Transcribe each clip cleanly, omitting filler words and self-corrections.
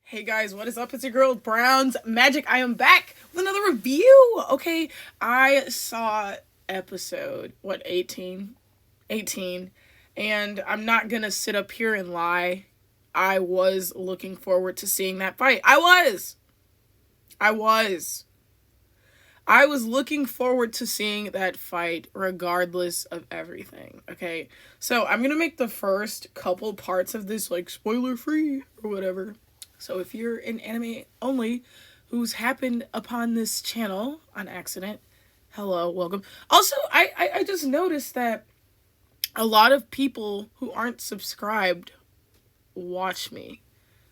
Hey guys, what is up? It's your girl Brown's Magic. I am back with another review. Okay, I saw episode 18? 18. And I'm not gonna sit up here and lie. I was looking forward to seeing that fight. I was looking forward to seeing that fight regardless of everything. Okay, so I'm gonna make the first couple parts of this like spoiler free or whatever. So if you're an anime only who's happened upon this channel on accident, hello, welcome. Also, I just noticed that a lot of people who aren't subscribed watch me.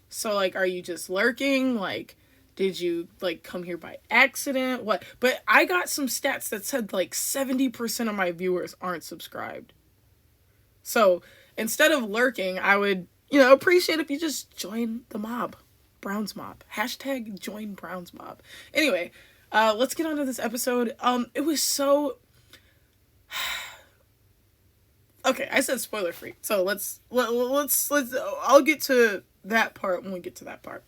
So like, are you just lurking? Like, did you like come here by accident? What? But I got some stats that said like 70% of my viewers aren't subscribed. So instead of lurking, I would appreciate if you just join the mob. Brown's mob. Hashtag join Brown's mob. Anyway, let's get on to this episode. It was so... Okay, I said spoiler free. So let's I'll get to that part when we get to that part.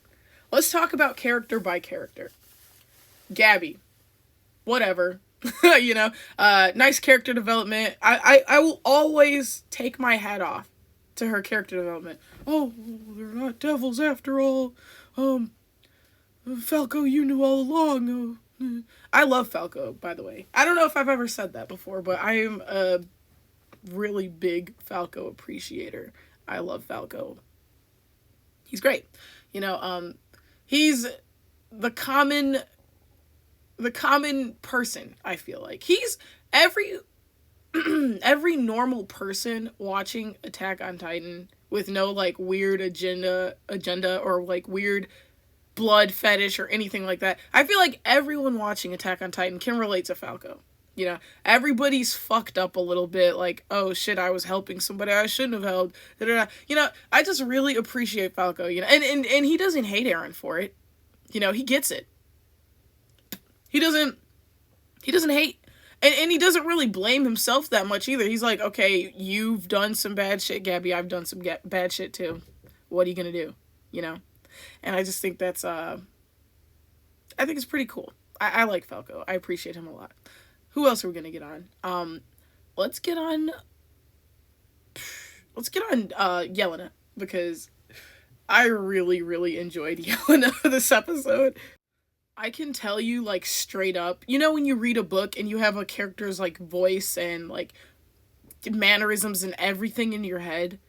Let's talk about character by character. Gabby. Whatever. Nice character development. I will always take my hat off to her character development. Oh, they're not devils after all. Falco, you knew all along. I love Falco, by the way. I don't know if I've ever said that before, but I am a really big Falco appreciator. I love Falco. He's great. He's the common person, I feel like. He's every normal person watching Attack on Titan with no like weird agenda or like weird blood fetish or anything like that. I feel like everyone watching Attack on Titan can relate to Falco. Everybody's fucked up a little bit, like, oh shit, I was helping somebody I shouldn't have helped. I just really appreciate Falco, and he doesn't hate Eren for it. He gets it. He doesn't hate. And he doesn't really blame himself that much either. He's like, okay, you've done some bad shit, Gabby. I've done some bad shit too. What are you gonna do? And I just think that's, I think it's pretty cool. I like Falco. I appreciate him a lot. Who else are we gonna get on? Let's get on Yelena, because I really, really enjoyed Yelena this episode. I can tell you, like, straight up, when you read a book and you have a character's, like, voice and, like, mannerisms and everything in your head,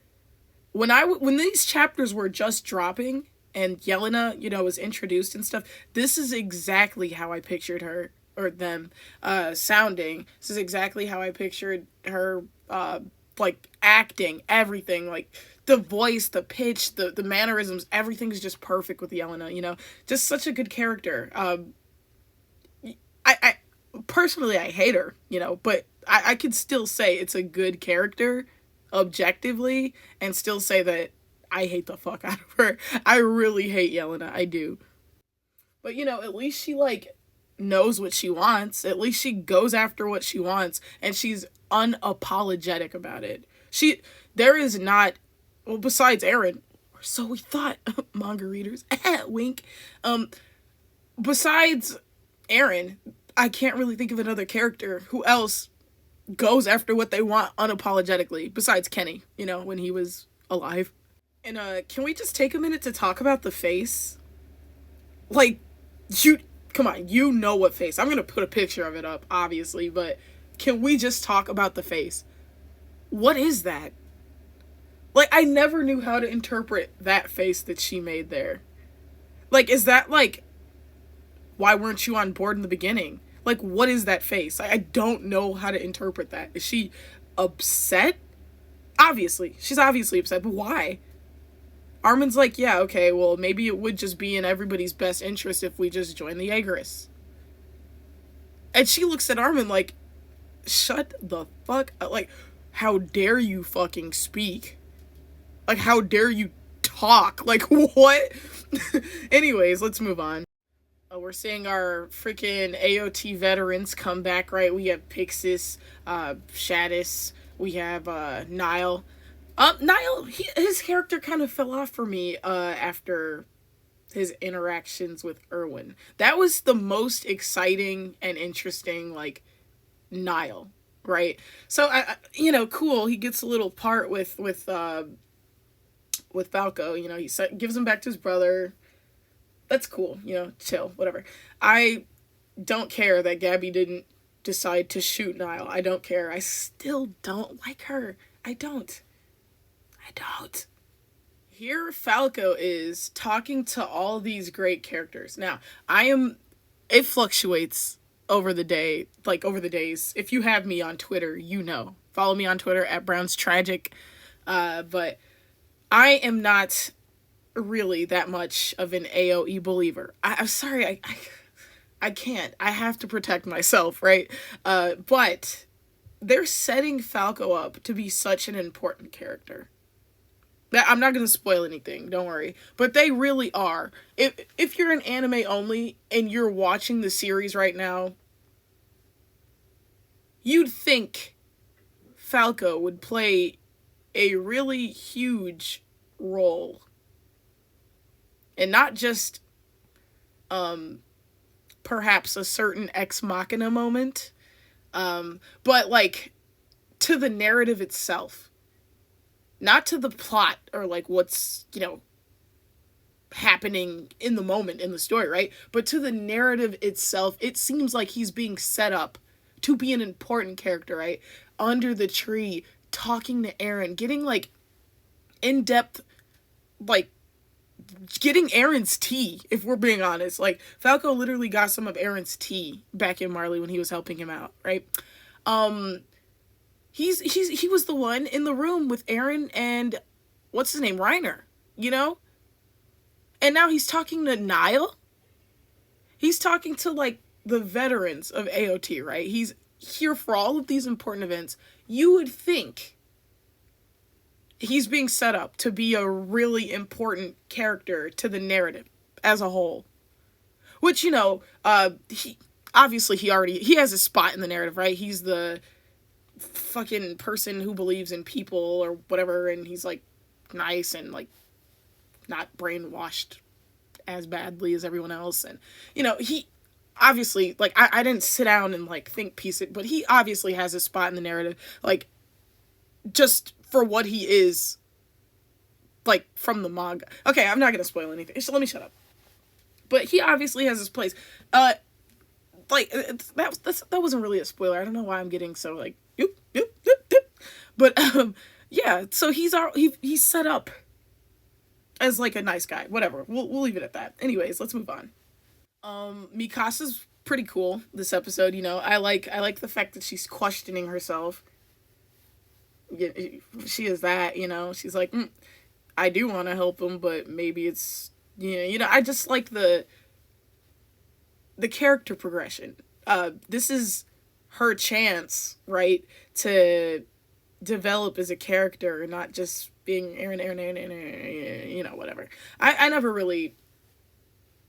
when these chapters were just dropping and Yelena, was introduced and stuff, this is exactly how I pictured her, or them, sounding. This is exactly how I pictured her, like, acting, everything, like, the voice, the pitch, the mannerisms, everything's just perfect with Yelena, just such a good character. I personally, I hate her, but I could still say it's a good character, objectively, and still say that I hate the fuck out of her. I really hate Yelena, I do. But, at least she, like, knows what she wants. At least she goes after what she wants, and she's unapologetic about it. There is not... Well, besides Eren, or so we thought, manga readers, wink. Besides Eren, I can't really think of another character who else goes after what they want unapologetically, besides Kenny, when he was alive. And, can we just take a minute to talk about the face? Like, come on, you know what face. I'm gonna put a picture of it up, obviously, but can we just talk about the face? What is that? Like, I never knew how to interpret that face that she made there. Like, is that, like, why weren't you on board in the beginning? Like, what is that face? I don't know how to interpret that. Is she upset? Obviously. She's obviously upset, but why? Armin's like, yeah, okay, well, maybe it would just be in everybody's best interest if we just join the Aegis. And she looks at Armin like, shut the fuck up. Like, how dare you fucking speak? Like, how dare you talk? Like, what? Anyways, let's move on. We're seeing our freaking AOT veterans come back, right? We have Pixis, Shadis, we have Nile. Niall, his character kind of fell off for me after his interactions with Erwin. That was the most exciting and interesting, like, Niall, right? So cool. He gets a little part with Falco. He gives him back to his brother. That's cool. Chill, whatever. I don't care that Gabby didn't decide to shoot Niall. I don't care. I still don't like her. I don't. Here Falco is talking to all these great characters. Now, it fluctuates over the day, like over the days. If you have me on Twitter, follow me on Twitter at Brown's Tragic. But I am not really that much of an AOE believer. I'm sorry, I can't. I have to protect myself, right? But they're setting Falco up to be such an important character. I'm not going to spoil anything, don't worry. But they really are. If you're an anime only and you're watching the series right now, you'd think Falco would play a really huge role. And not just perhaps a certain ex machina moment, but like to the narrative itself. Not to the plot or like what's, happening in the moment in the story, right? But to the narrative itself, it seems like he's being set up to be an important character, right? Under the tree, talking to Eren, getting like in-depth, like getting Eren's tea, if we're being honest. Like Falco literally got some of Eren's tea back in Marley when he was helping him out, right? He was the one in the room with Eren and what's his name, Reiner, And now he's talking to Niall. He's talking to like the veterans of AOT, right? He's here for all of these important events. You would think he's being set up to be a really important character to the narrative as a whole. Which, he obviously he has a spot in the narrative, right? He's the fucking person who believes in people or whatever, and he's like nice and like not brainwashed as badly as everyone else. And he obviously, like, I didn't sit down and like think piece it, but he obviously has a spot in the narrative, like just for what he is, like from the manga. Okay, I'm not gonna spoil anything, so let me shut up. But he obviously has his place. Like that wasn't really a spoiler. I don't know why I'm getting so like yoop. But yeah, so he's set up as like a nice guy. Whatever. We'll leave it at that. Anyways, let's move on. Mikasa's pretty cool this episode, I like the fact that she's questioning herself. She is that, she's like, I do want to help him, but maybe it's I just like the character progression. This is her chance, right, to develop as a character and not just being Eren, whatever. I never really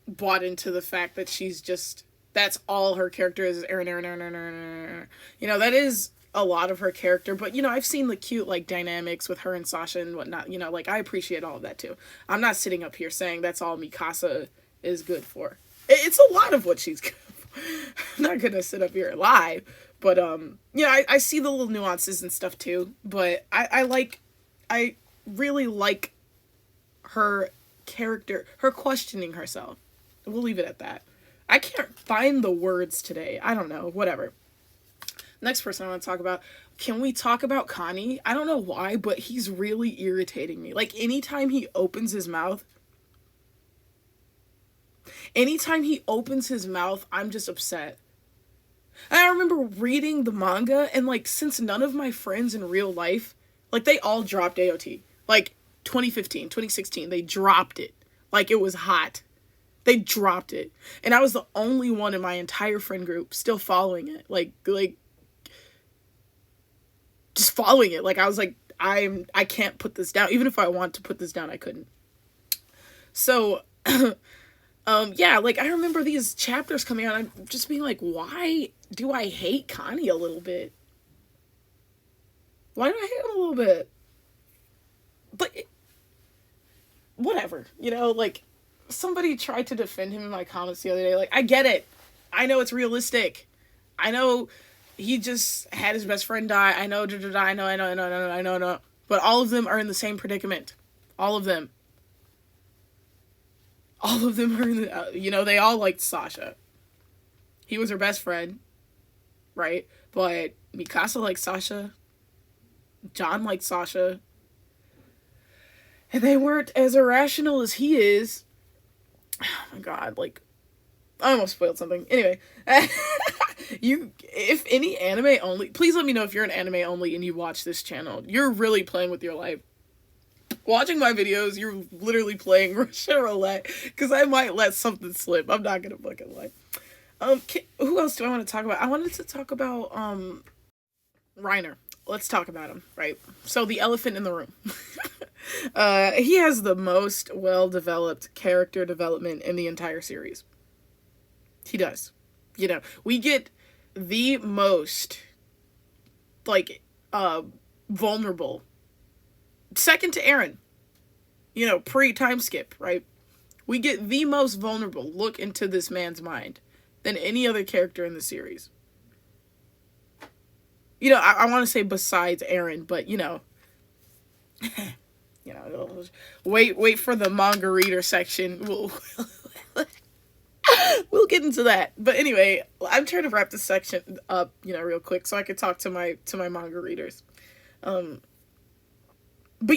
bought into the fact that that's all her character is Eren. That is a lot of her character, but I've seen the cute like dynamics with her and Sasha and whatnot, like I appreciate all of that too. I'm not sitting up here saying that's all Mikasa is good for. It's a lot of what she's good for. I'm not gonna sit up here and lie, but I see the little nuances and stuff too, but I really like her character, her questioning herself. We'll leave it at that. I can't find the words today. I don't know, whatever. Next person I want to talk about. Can we talk about Connie? I don't know why, but he's really irritating me. Like, anytime he opens his mouth, I'm just upset. And I remember reading the manga, and, like, since none of my friends in real life, like, they all dropped AOT. Like, 2015, 2016, they dropped it. Like, it was hot. They dropped it. And I was the only one in my entire friend group still following it. Like, just following it. Like, I was like, I can't put this down. Even if I want to put this down, I couldn't. So, yeah, like, I remember these chapters coming out, and I'm just being like, why do I hate Connie a little bit? Why do I hate him a little bit? But, whatever, like, somebody tried to defend him in my comments the other day. Like, I get it. I know it's realistic. I know he just had his best friend die. I know, I know. But all of them are in the same predicament. All of them. All of them are in the, they all liked Sasha. He was her best friend, right? But Mikasa liked Sasha. John liked Sasha. And they weren't as irrational as he is. Oh my god, like, I almost spoiled something. Anyway, if any anime only, please let me know if you're an anime only and you watch this channel. You're really playing with your life. Watching my videos, you're literally playing Russian roulette, because I might let something slip. I'm not gonna fucking lie. Who else do I want to talk about? I wanted to talk about, Reiner. Let's talk about him, right? So, the elephant in the room. He has the most well-developed character development in the entire series. He does. We get the most, like, vulnerable. Second to Eren. Pre-time skip, right? We get the most vulnerable look into this man's mind than any other character in the series. I want to say besides Eren, but, wait for the manga reader section. We'll get into that. But anyway, I'm trying to wrap this section up, real quick so I could talk to my manga readers. But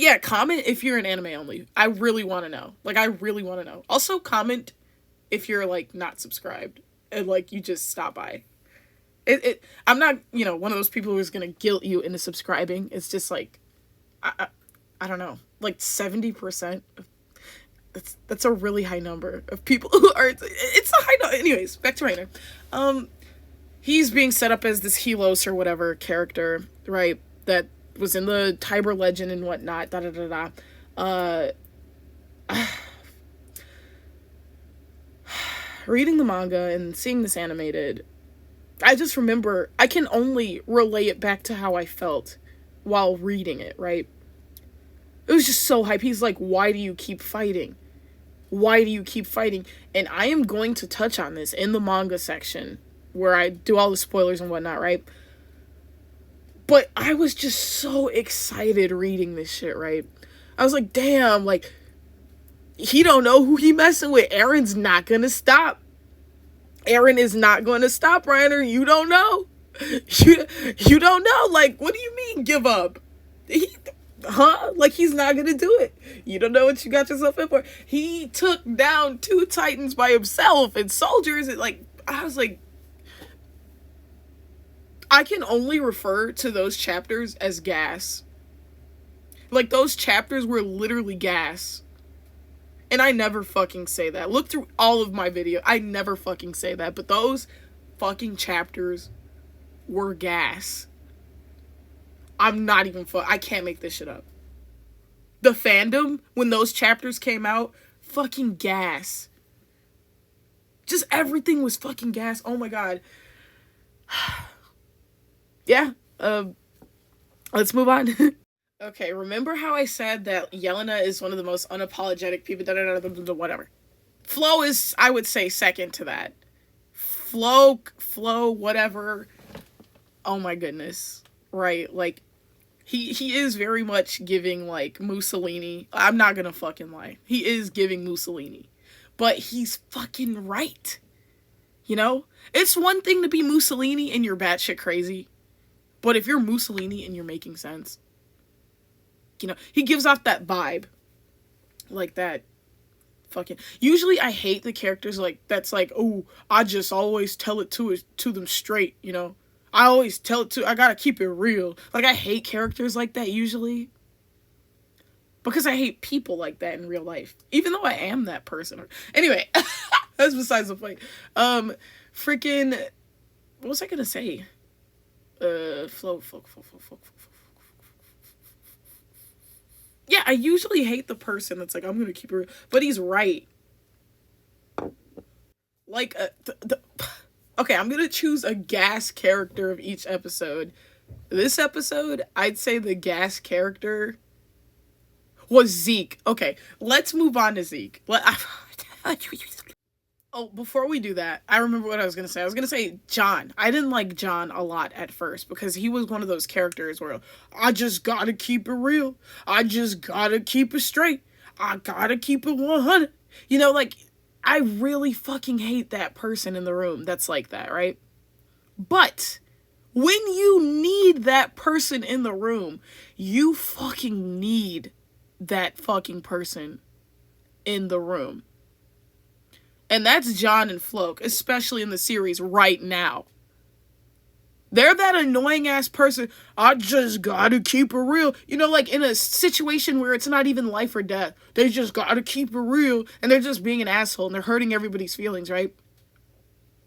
yeah, comment if you're an anime only. I really want to know. Like, I really want to know. Also, comment if you're, like, not subscribed and, like, you just stop by. I'm not, one of those people who's gonna guilt you into subscribing. It's just, like, I don't know, like, 70%. That's a really high number of people who are, it's a high number. Anyways, back to Reiner. He's being set up as this Helos or whatever character, right, that was in the Tiber legend and whatnot, reading the manga and seeing this animated, I just remember, I can only relay it back to how I felt while reading it, right? It was just so hype. He's like, why do you keep fighting? Why do you keep fighting? And I am going to touch on this in the manga section, where I do all the spoilers and whatnot, right? But I was just so excited reading this shit, right? I was like, damn, like, he don't know who he messing with. Eren's not gonna stop. Eren is not gonna stop, Reiner. You don't know. You don't know. Like, what do you mean, give up? Like, he's not gonna do it. You don't know what you got yourself in for. He took down 2 Titans by himself and soldiers. And, like, I was like, I can only refer to those chapters as gas. Like, those chapters were literally gas. And I never fucking say that. Look through all of my videos. I never fucking say that. But those fucking chapters were gas. I'm not even I can't make this shit up. The fandom, when those chapters came out, fucking gas. Just everything was fucking gas. Oh my god. Yeah, let's move on. Okay, remember how I said that Yelena is one of the most unapologetic people, whatever. Flo is, I would say, second to that. Flo, whatever. Oh my goodness. Right, like, he is very much giving, like, Mussolini. I'm not gonna fucking lie. He is giving Mussolini. But he's fucking right. It's one thing to be Mussolini and you're batshit crazy. But if you're Mussolini and you're making sense, he gives off that vibe. Like that fucking... Usually I hate the characters that's like, oh, I just always tell it to them straight, I always tell it I gotta keep it real. Like, I hate characters like that usually. Because I hate people like that in real life. Even though I am that person. Anyway, that's besides the point. Freaking... What was I gonna say? Flo. Yeah, I usually hate the person that's like, I'm gonna keep it, but he's right. Like, okay, I'm gonna choose a gas character of each episode. This episode, I'd say the gas character was Zeke. Okay, let's move on to Zeke. Oh, before we do that, I remember what I was going to say. I was going to say John. I didn't like John a lot at first because he was one of those characters where I just gotta keep it real. I just gotta keep it straight. I gotta keep it 100. You know, like, I really fucking hate that person in the room that's like that, right? But when you need that person in the room, you fucking need that fucking person in the room. And that's John and Floke, especially in the series right now. They're that annoying ass person. I just gotta keep it real. You know, like in a situation where it's not even life or death. They just gotta keep it real. And they're just being an asshole and they're hurting everybody's feelings, right?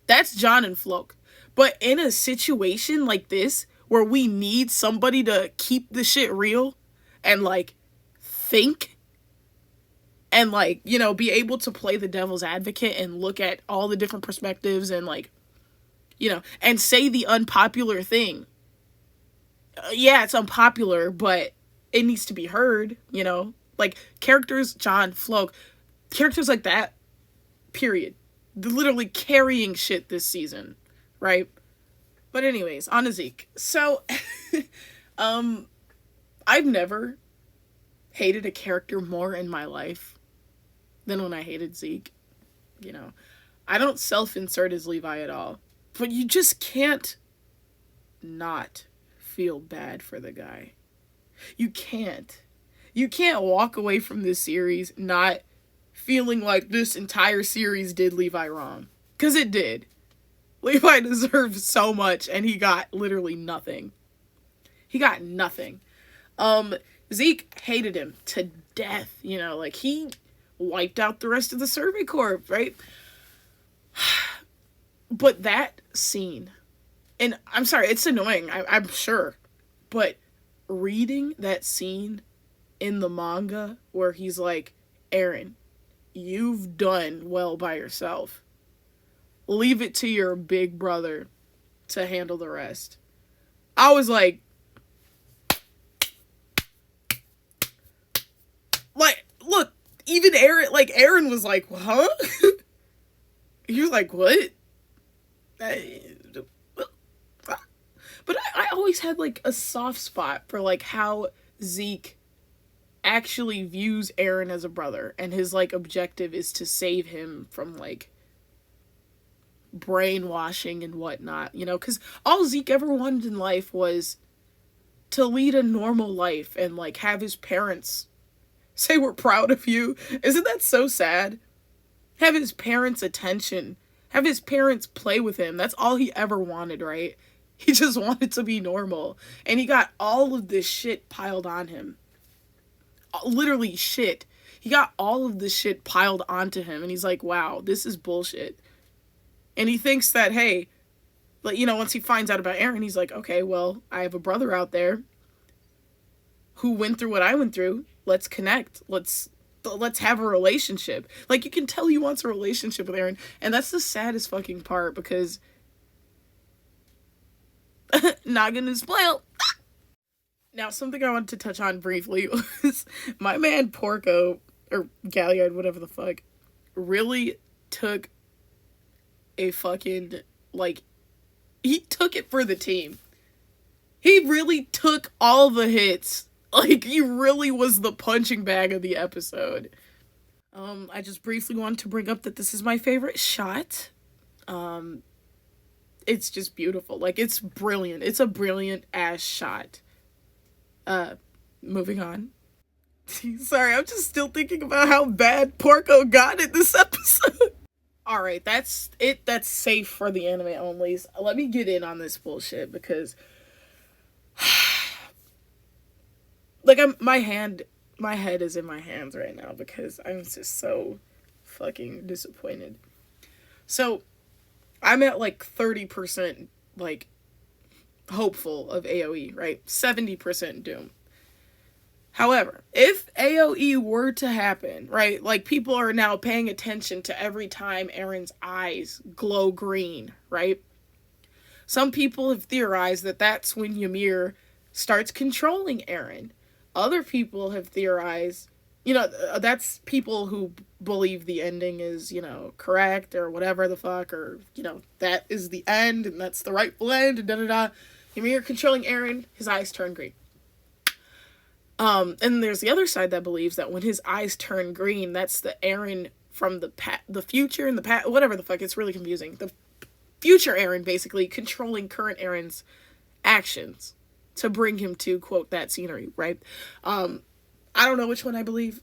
That's John and Floke. But in a situation like this, where we need somebody to keep the shit real and like think and like, you know, be able to play the devil's advocate and look at all the different perspectives and like, you know, and say the unpopular thing. Yeah, it's unpopular, but it needs to be heard, you know? Like, characters, John, Floke, characters like that, period. They're literally carrying shit this season, right? But anyways, on to Zeke. So, I've never hated a character more in my life than when I hated Zeke. You know, I don't self-insert as Levi at all. But you just can't not feel bad for the guy. You can't. You can't walk away from this series not feeling like this entire series did Levi wrong. Because it did. Levi deserved so much and he got literally nothing. He got nothing. Zeke hated him to death. You know, like he wiped out the rest of the Survey Corps, right? But that scene, and I'm sorry, it's annoying, I'm sure, but reading that scene in the manga where he's like, Eren, you've done well by yourself. Leave it to your big brother to handle the rest. I was like, look, even Eren was like, huh? He was like, what? But I always had like a soft spot for like how Zeke actually views Eren as a brother, and his like objective is to save him from like brainwashing and whatnot, you know, because all Zeke ever wanted in life was to lead a normal life and like have his parents say we're proud of you. Isn't that so sad? Have his parents' attention. Have his parents play with him. That's all he ever wanted, right? He just wanted to be normal. And he got all of this shit piled on him. Literally shit. He got all of this shit piled onto him. And he's like, wow, this is bullshit. And he thinks that, hey, you know, once he finds out about Eren, he's like, okay, well, I have a brother out there who went through what I went through. Let's connect. Let's have a relationship. Like, you can tell he wants a relationship with Eren. And that's the saddest fucking part, because not gonna spoil. Now, something I wanted to touch on briefly was my man Porco, or Galliard, whatever the fuck, really took a fucking, like, he took it for the team. He really took all the hits. Like, he really was the punching bag of the episode. I just briefly wanted to bring up that this is my favorite shot. It's just beautiful. Like, it's brilliant. It's a brilliant ass shot. Moving on. Sorry, I'm just still thinking about how bad Porco got it this episode. Alright, that's it. That's safe for the anime onlys. Let me get in on this bullshit, because like, my head is in my hands right now because I'm just so fucking disappointed. So, I'm at like 30% like hopeful of AOE, right? 70% doom. However, if AOE were to happen, right, like, people are now paying attention to every time Eren's eyes glow green, right? Some people have theorized that that's when Ymir starts controlling Eren. Other people have theorized, that's people who believe the ending is, correct or whatever the fuck, or, that is the end and that's the rightful end, and da-da-da. Ymir controlling Eren, his eyes turn green. And there's the other side that believes that when his eyes turn green, that's the Eren from the future and the past, whatever the fuck, it's really confusing. The future Eren, basically, controlling current Eren's actions to bring him to, quote, that scenery, right? I don't know which one I believe.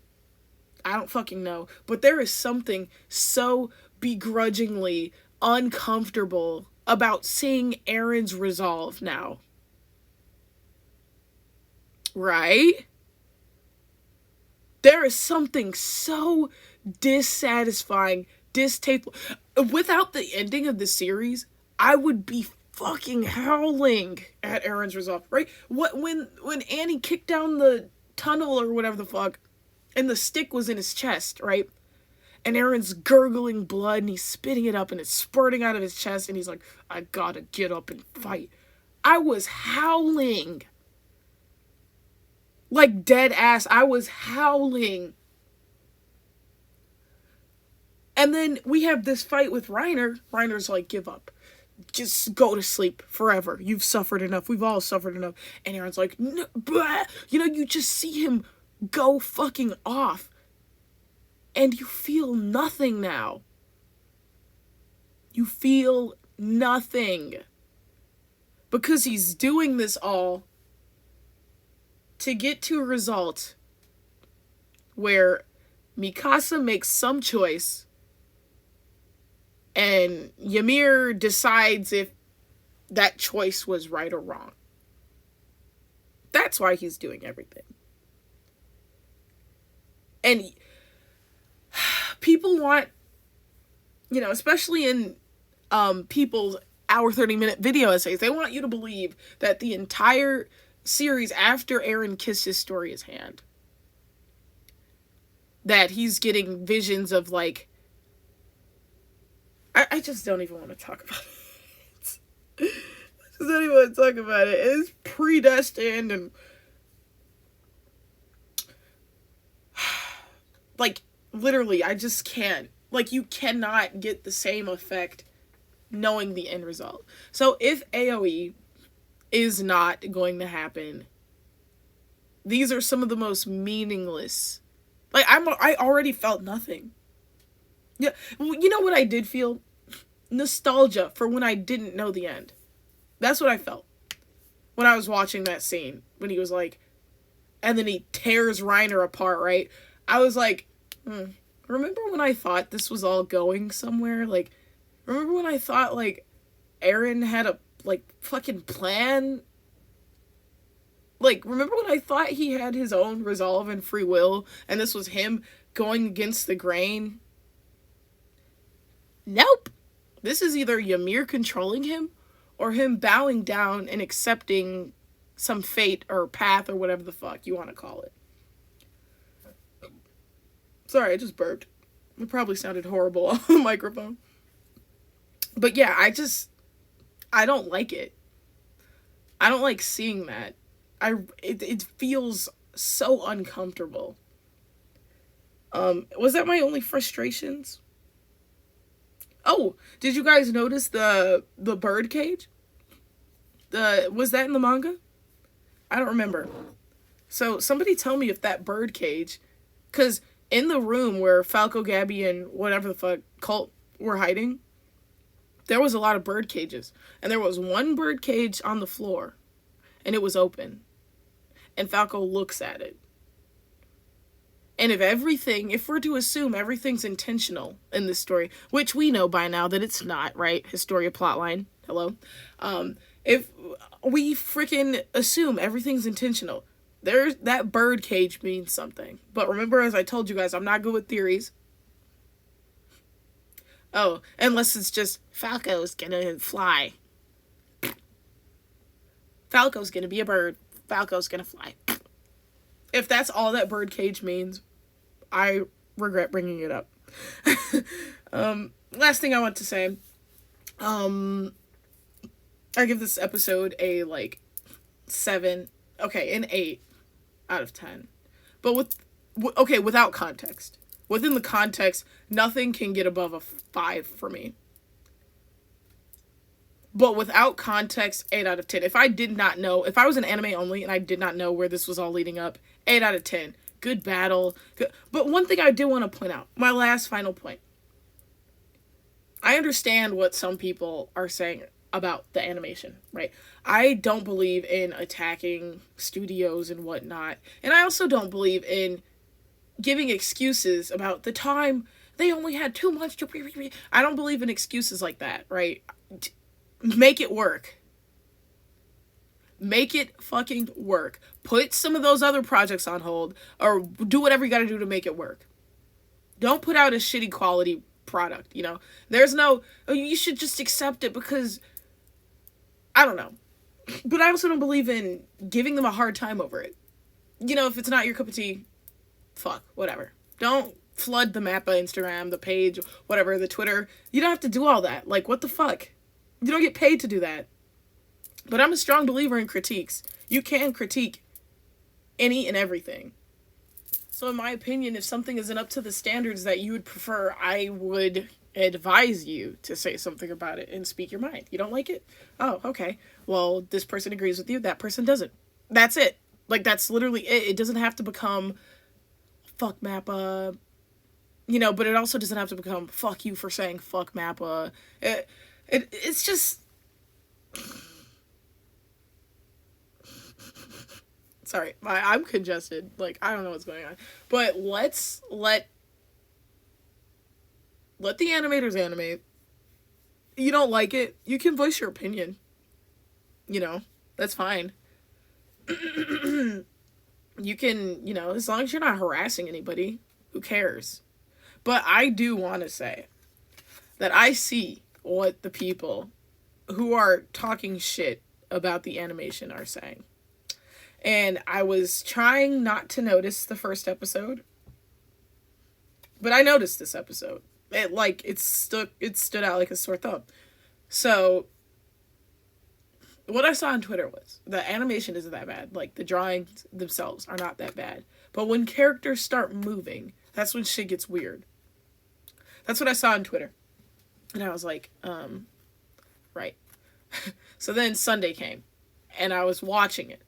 I don't fucking know. But there is something so begrudgingly uncomfortable about seeing Eren's resolve now. Right? There is something so dissatisfying, distasteful. Without the ending of the series, I would be fucking howling at Eren's resolve, right? When Annie kicked down the tunnel or whatever the fuck, and the stick was in his chest, right? And Eren's gurgling blood, and he's spitting it up, and it's spurting out of his chest, and he's like, I gotta get up and fight. I was howling. Like, dead ass, I was howling. And then we have this fight with Reiner. Reiner's like, give up. Just go to sleep forever. You've suffered enough. We've all suffered enough. And Eren's like, no, blah. You just see him go fucking off. And you feel nothing now. You feel nothing. Because he's doing this all to get to a result where Mikasa makes some choice and Ymir decides if that choice was right or wrong. That's why he's doing everything. And people want, especially in people's hour 30-minute video essays, they want you to believe that the entire series after Eren kissed his Historia's hand, that he's getting visions of, like, I just don't even want to talk about it. I just don't even want to talk about it. It's predestined and like, literally, I just can't. Like, you cannot get the same effect knowing the end result. So if AOE is not going to happen, these are some of the most meaningless. Like, I already felt nothing. Yeah, you know what I did feel? Nostalgia for when I didn't know the end. That's what I felt when I was watching that scene, when he was like, and then he tears Reiner apart, right? I was like, remember when I thought this was all going somewhere? Like, remember when I thought, like, Eren had a, like, fucking plan? Like, remember when I thought he had his own resolve and free will, and this was him going against the grain? Nope. This is either Ymir controlling him, or him bowing down and accepting some fate or path or whatever the fuck you want to call it. Sorry, I just burped. It probably sounded horrible on the microphone. But yeah, I don't like it. I don't like seeing that. It feels so uncomfortable. Was that my only frustrations? Oh, did you guys notice the bird cage? Was that in the manga? I don't remember. So somebody tell me if that bird cage, because in the room where Falco, Gabby, and whatever the fuck Colt were hiding, there was a lot of bird cages. And there was one bird cage on the floor, and it was open. And Falco looks at it. And if we're to assume everything's intentional in this story, which we know by now that it's not, right? Historia plotline. Hello. If we freaking assume everything's intentional, that bird cage means something. But remember, as I told you guys, I'm not good with theories. Oh, unless it's just Falco's gonna fly. Falco's gonna be a bird. Falco's gonna fly. If that's all that bird cage means, I regret bringing it up. Last thing I want to say. I give this episode a, like, 7. Okay, an 8 out of 10. But with Okay, without context. Within the context, nothing can get above a 5 for me. But without context, 8 out of 10. If I did not know, if I was an anime only and I did not know where this was all leading up, 8 out of 10. Good battle. Good. But one thing I do want to point out, my last final point. I understand what some people are saying about the animation, right? I don't believe in attacking studios and whatnot. And I also don't believe in giving excuses about the time they only had 2 months to... I don't believe in excuses like that, right? Make it work. Make it fucking work. Put some of those other projects on hold, or do whatever you gotta do to make it work. Don't put out a shitty quality product, you know? There's no, oh, you should just accept it because, I don't know. But I also don't believe in giving them a hard time over it. You know, if it's not your cup of tea, fuck, whatever. Don't flood the Mappa Instagram, the page, whatever, the Twitter. You don't have to do all that. Like, what the fuck? You don't get paid to do that. But I'm a strong believer in critiques. You can critique any and everything. So in my opinion, if something isn't up to the standards that you would prefer, I would advise you to say something about it and speak your mind. You don't like it? Oh, okay. Well, this person agrees with you, that person doesn't. That's it. Like, that's literally it. It doesn't have to become fuck Mappa, you know, but it also doesn't have to become fuck you for saying fuck Mappa. It's just... Sorry, I'm congested. Like, I don't know what's going on. But let the animators animate. You don't like it, you can voice your opinion. You know, that's fine. You can, you know, as long as you're not harassing anybody, who cares? But I do want to say that I see what the people who are talking shit about the animation are saying. And I was trying not to notice the first episode, but I noticed this episode. It stood out like a sore thumb. So what I saw on Twitter was the animation isn't that bad. Like, the drawings themselves are not that bad. But when characters start moving, that's when shit gets weird. That's what I saw on Twitter. And I was like, right. So then Sunday came, and I was watching it.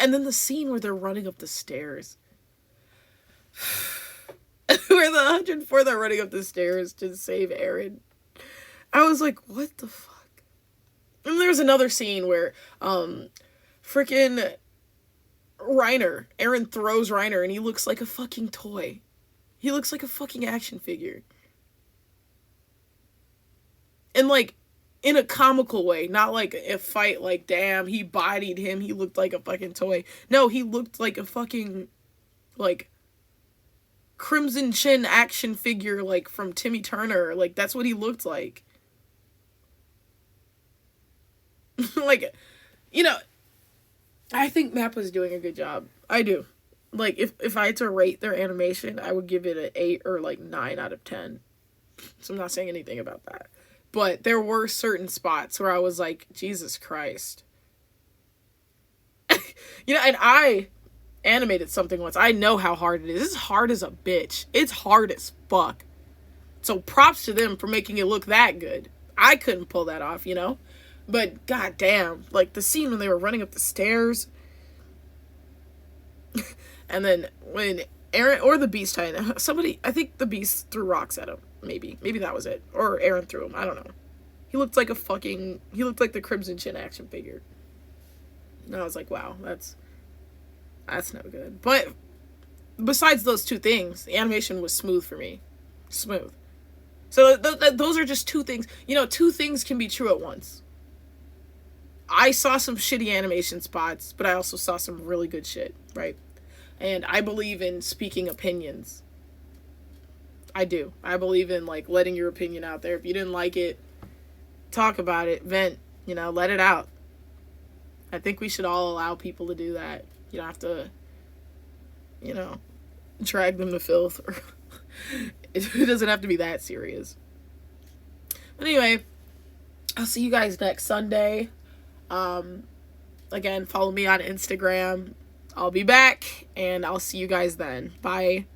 And then the scene where they're running up the stairs. Where the 104th are running up the stairs to save Aaron. I was like, what the fuck? And there's another scene where, freaking Reiner, Aaron throws Reiner and he looks like a fucking toy. He looks like a fucking action figure. And like, in a comical way, not like a fight like, damn, he bodied him, he looked like a fucking toy. No, he looked like a fucking, like, Crimson Chin action figure, like, from Timmy Turner. Like, that's what he looked like. Like, you know, I think Mappa's doing a good job. I do. Like, if I had to rate their animation, I would give it an 8 or, like, 9 out of 10. So I'm not saying anything about that. But there were certain spots where I was like, Jesus Christ. You know, and I animated something once. I know how hard it is. It's hard as a bitch. It's hard as fuck. So props to them for making it look that good. I couldn't pull that off, you know? But goddamn, like the scene when they were running up the stairs. And then when Aaron, or the Beast Titan, somebody, I think the Beast threw rocks at him. Maybe that was it. Or Aaron threw him. I don't know. He looked like the Crimson Chin action figure. And I was like, wow, that's no good. But besides those two things, the animation was smooth for me. Smooth. So those are just two things. You know, two things can be true at once. I saw some shitty animation spots, but I also saw some really good shit, right? And I believe in speaking opinions. I do. I believe in, like, letting your opinion out there. If you didn't like it, talk about it, vent, you know, let it out. I think we should all allow people to do that. You don't have to, you know, drag them to filth. Or it doesn't have to be that serious. But anyway, I'll see you guys next Sunday. Again, follow me on Instagram. I'll be back, and I'll see you guys then. Bye.